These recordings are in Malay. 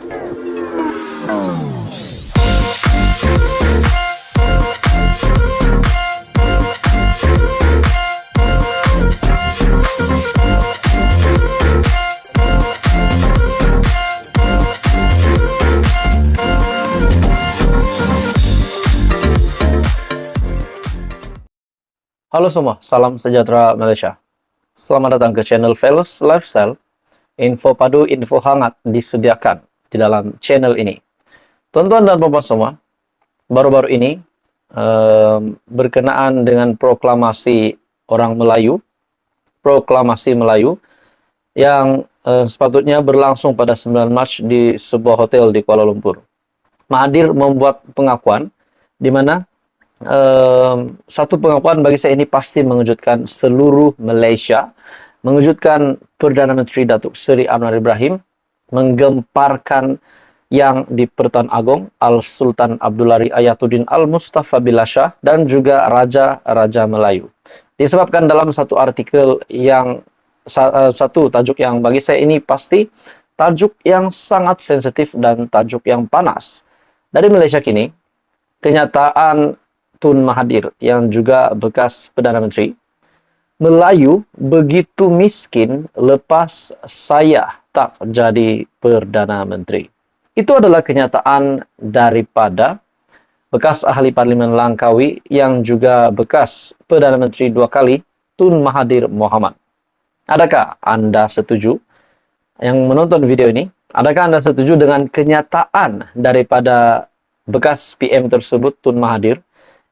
Halo semua, salam sejahtera Malaysia. Selamat datang ke channel Fearless Lifestyle. Info padu, info hangat disediakan di dalam channel ini. Tuan-tuan dan puan semua, baru-baru ini berkenaan dengan proklamasi orang Melayu, proklamasi Melayu yang sepatutnya berlangsung pada 9 Mac di sebuah hotel di Kuala Lumpur. Mahathir membuat pengakuan di mana satu pengakuan bagi saya ini pasti mengejutkan seluruh Malaysia, mengejutkan Perdana Menteri Datuk Seri Anwar Ibrahim, menggemparkan yang di Pertuan Agong Al-Sultan Abdullah Ayatuddin Al-Mustafa Billah Shah dan juga Raja-Raja Melayu. Disebabkan dalam satu artikel yang satu tajuk yang bagi saya ini pasti tajuk yang sangat sensitif dan tajuk yang panas. Dari Malaysia kini, kenyataan Tun Mahathir yang juga bekas Perdana Menteri, Melayu begitu miskin lepas saya tak jadi Perdana Menteri. Itu adalah kenyataan daripada bekas ahli Parlimen Langkawi yang juga bekas Perdana Menteri 2 kali, Tun Mahathir Mohamad. Adakah Anda setuju? Yang menonton video ini, adakah Anda setuju dengan kenyataan daripada bekas PM tersebut, Tun Mahathir,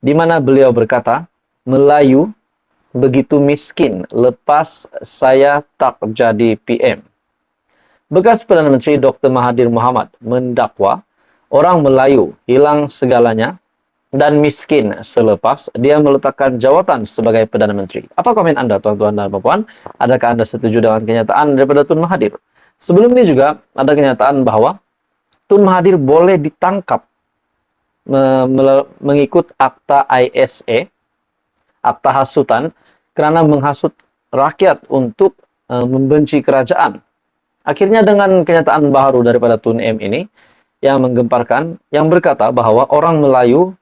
di mana beliau berkata, Melayu begitu miskin lepas saya tak jadi PM. Bekas Perdana Menteri Dr. Mahathir Mohamad mendakwa orang Melayu hilang segalanya dan miskin selepas dia meletakkan jawatan sebagai Perdana Menteri. Apa komen Anda, tuan-tuan dan puan? Adakah Anda setuju dengan kenyataan daripada Tun Mahathir? Sebelum ini juga ada kenyataan bahwa Tun Mahathir boleh ditangkap mengikut akta ISA, akta hasutan, kerana menghasut rakyat untuk membenci kerajaan. Akhirnya dengan kenyataan baru daripada Tun M ini, yang menggemparkan, yang berkata bahwa orang Melayu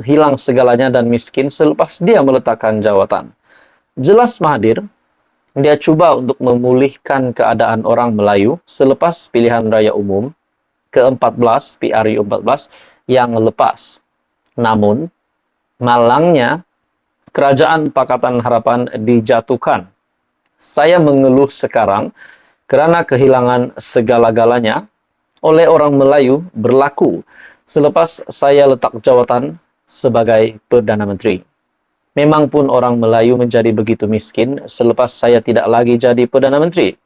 hilang segalanya dan miskin selepas dia meletakkan jawatan. Jelas Mahathir, dia cuba untuk memulihkan keadaan orang Melayu selepas pilihan raya umum ke-14, PRU 14, yang lepas. Namun, malangnya, Kerajaan Pakatan Harapan dijatuhkan. Saya mengeluh sekarang kerana kehilangan segala-galanya oleh orang Melayu berlaku selepas saya letak jawatan sebagai Perdana Menteri. Memang pun orang Melayu menjadi begitu miskin selepas saya tidak lagi jadi Perdana Menteri.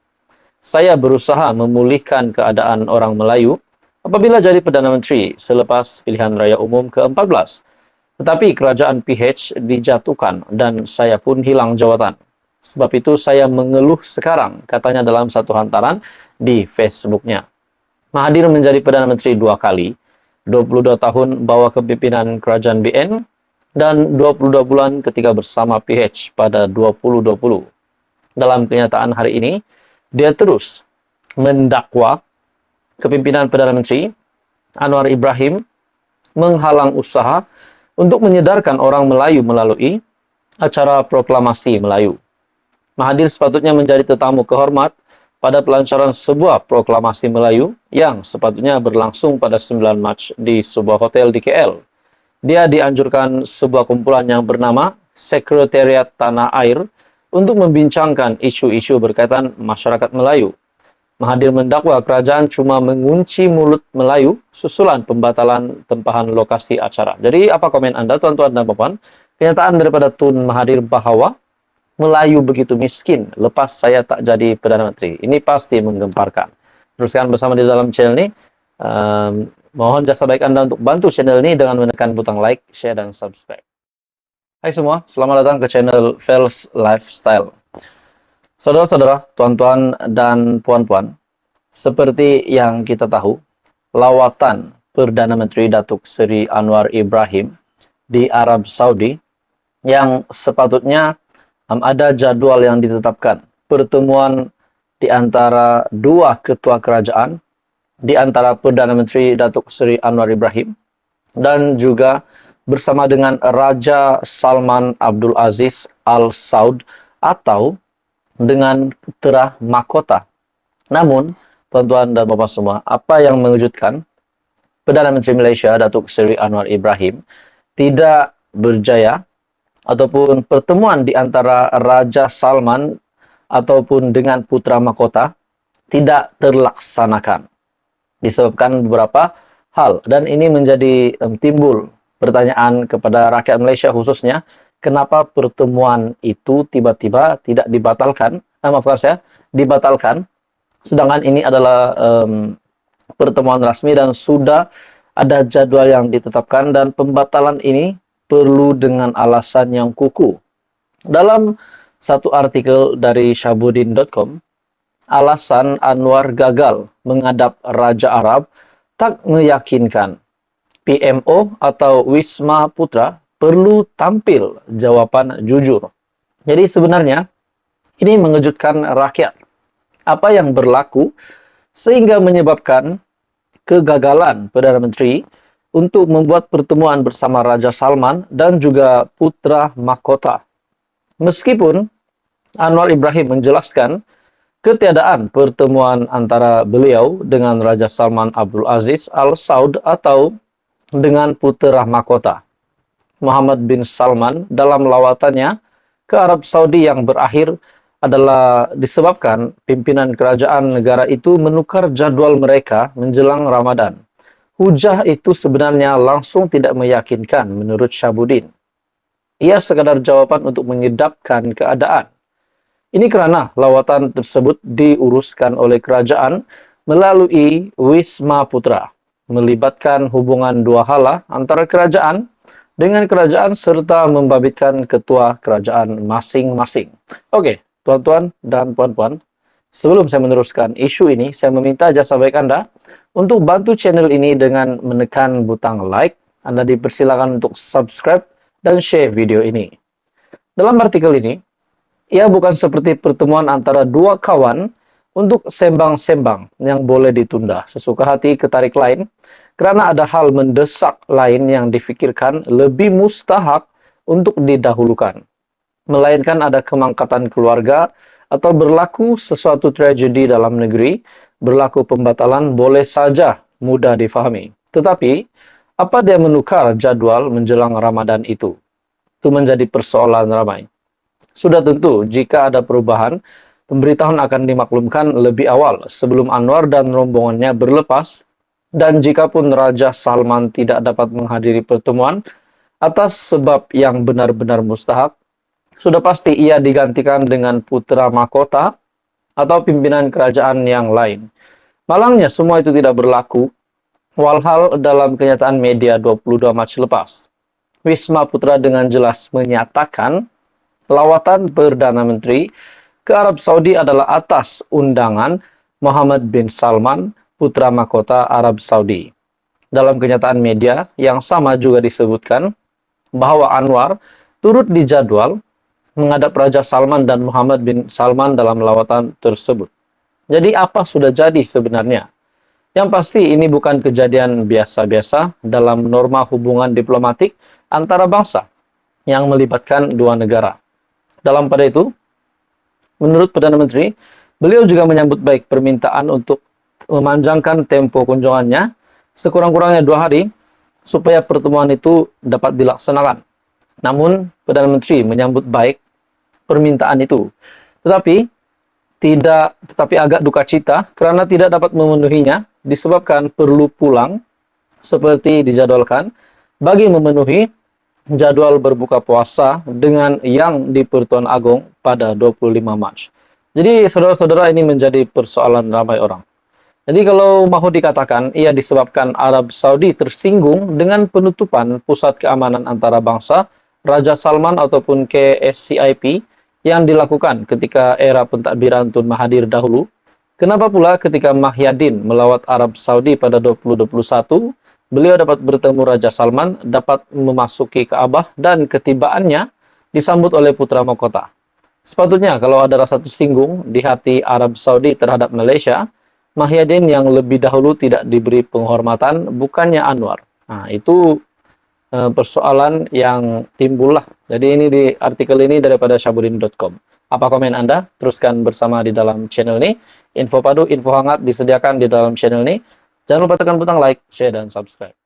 Saya berusaha memulihkan keadaan orang Melayu apabila jadi Perdana Menteri selepas pilihan raya umum ke-14. Tetapi kerajaan PH dijatuhkan dan saya pun hilang jawatan. Sebab itu saya mengeluh sekarang, katanya dalam satu hantaran di Facebooknya. Mahathir menjadi Perdana Menteri 2 kali, 22 tahun bawa kepimpinan kerajaan BN, dan 22 bulan ketika bersama PH pada 2020. Dalam kenyataan hari ini, dia terus mendakwa kepimpinan Perdana Menteri Anwar Ibrahim menghalang usaha untuk menyedarkan orang Melayu melalui acara proklamasi Melayu. Mahathir sepatutnya menjadi tetamu kehormat pada pelancaran sebuah proklamasi Melayu yang sepatutnya berlangsung pada 9 Mac di sebuah hotel di KL. Dia dianjurkan sebuah kumpulan yang bernama Sekretariat Tanah Air untuk membincangkan isu-isu berkaitan masyarakat Melayu. Mahathir mendakwa kerajaan cuma mengunci mulut Melayu susulan pembatalan tempahan lokasi acara. Jadi apa komen Anda, tuan-tuan dan puan? Kenyataan daripada Tun Mahathir bahwa Melayu begitu miskin lepas saya tak jadi Perdana Menteri. Ini pasti menggemparkan. Teruskan bersama di dalam channel ini. Mohon jasa baik Anda untuk bantu channel ini dengan menekan butang like, share, dan subscribe. Hai semua, selamat datang ke channel Fearless Lifestyle. Saudara-saudara, tuan-tuan dan puan-puan, seperti yang kita tahu, lawatan Perdana Menteri Datuk Seri Anwar Ibrahim di Arab Saudi yang sepatutnya ada jadwal yang ditetapkan. Pertemuan di antara dua ketua kerajaan di antara Perdana Menteri Datuk Seri Anwar Ibrahim dan juga bersama dengan Raja Salman Abdul Aziz Al Saud atau dengan Putera Mahkota. Namun, tuan-tuan dan bapak semua, apa yang mengejutkan? Perdana Menteri Malaysia Datuk Seri Anwar Ibrahim tidak berjaya ataupun pertemuan di antara Raja Salman ataupun dengan Putera Mahkota tidak terlaksanakan. Disebabkan beberapa hal dan ini menjadi timbul pertanyaan kepada rakyat Malaysia khususnya, kenapa pertemuan itu tiba-tiba tidak dibatalkan, dibatalkan, sedangkan ini adalah pertemuan rasmi dan sudah ada jadwal yang ditetapkan dan pembatalan ini perlu dengan alasan yang kukuh. Dalam satu artikel dari Syahbudin.com, alasan Anwar gagal menghadap Raja Arab tak meyakinkan. PMO atau Wisma Putra perlu tampil jawapan jujur. Jadi sebenarnya ini mengejutkan rakyat. Apa yang berlaku sehingga menyebabkan kegagalan Perdana Menteri untuk membuat pertemuan bersama Raja Salman dan juga Putera Mahkota. Meskipun Anwar Ibrahim menjelaskan ketiadaan pertemuan antara beliau dengan Raja Salman Abdul Aziz Al Saud atau dengan Putera Mahkota Muhammad bin Salman dalam lawatannya ke Arab Saudi yang berakhir adalah disebabkan pimpinan kerajaan negara itu menukar jadwal mereka menjelang Ramadan. Hujah itu sebenarnya langsung tidak meyakinkan menurut Syahbudin. Ia sekadar jawaban untuk menyedapkan keadaan. Ini kerana lawatan tersebut diuruskan oleh kerajaan melalui Wisma Putra, melibatkan hubungan dua hala antara kerajaan dengan kerajaan serta membabitkan ketua kerajaan masing-masing. Oke, tuan-tuan dan puan-puan, sebelum saya meneruskan isu ini, saya meminta jasa baik Anda untuk bantu channel ini dengan menekan butang like. Anda dipersilakan untuk subscribe dan share video ini. Dalam artikel ini, ia bukan seperti pertemuan antara dua kawan untuk sembang-sembang yang boleh ditunda sesuka hati ke tarik lain, kerana ada hal mendesak lain yang difikirkan lebih mustahak untuk didahulukan. Melainkan ada kemangkatan keluarga atau berlaku sesuatu tragedi dalam negeri, berlaku pembatalan boleh saja mudah difahami. Tetapi, apa dia menukar jadwal menjelang Ramadan itu? Itu menjadi persoalan ramai. Sudah tentu, jika ada perubahan, pemberitahuan akan dimaklumkan lebih awal sebelum Anwar dan rombongannya berlepas, dan jikapun Raja Salman tidak dapat menghadiri pertemuan atas sebab yang benar-benar mustahak, sudah pasti ia digantikan dengan Putera Mahkota atau pimpinan kerajaan yang lain. Malangnya semua itu tidak berlaku, walhal dalam kenyataan media 22 Mac lepas. Wisma Putra dengan jelas menyatakan lawatan Perdana Menteri ke Arab Saudi adalah atas undangan Muhammad bin Salman, Putera Mahkota Arab Saudi. Dalam kenyataan media yang sama juga disebutkan bahwa Anwar turut dijadwal menghadap Raja Salman dan Muhammad bin Salman dalam lawatan tersebut. Jadi apa sudah jadi sebenarnya? Yang pasti ini bukan kejadian biasa-biasa dalam norma hubungan diplomatik antara bangsa yang melibatkan dua negara. Dalam pada itu, menurut Perdana Menteri, beliau juga menyambut baik permintaan untuk memanjangkan tempo kunjungannya sekurang-kurangnya 2 hari supaya pertemuan itu dapat dilaksanakan. Namun, Perdana Menteri menyambut baik permintaan itu. Tetapi agak duka cita kerana tidak dapat memenuhinya disebabkan perlu pulang seperti dijadwalkan bagi memenuhi jadwal berbuka puasa dengan yang di Pertuan Agong pada 25 Mac. Jadi saudara-saudara, ini menjadi persoalan ramai orang. Jadi kalau mahu dikatakan ia disebabkan Arab Saudi tersinggung dengan penutupan pusat keamanan antara bangsa Raja Salman ataupun KSCIP yang dilakukan ketika era pentadbiran Tun Mahathir dahulu, kenapa pula ketika Mahyadin melawat Arab Saudi pada 2021, beliau dapat bertemu Raja Salman, dapat memasuki Kaabah dan ketibaannya disambut oleh Putera Mahkota. Sepatutnya kalau ada rasa tersinggung di hati Arab Saudi terhadap Malaysia, Mahyadin yang lebih dahulu tidak diberi penghormatan, bukannya Anwar. Nah, itu persoalan yang timbul lah. Jadi ini di artikel ini daripada syahbudin.com. Apa komen Anda? Teruskan bersama di dalam channel ini. Info padu, info hangat disediakan di dalam channel ini. Jangan lupa tekan butang like, share, dan subscribe.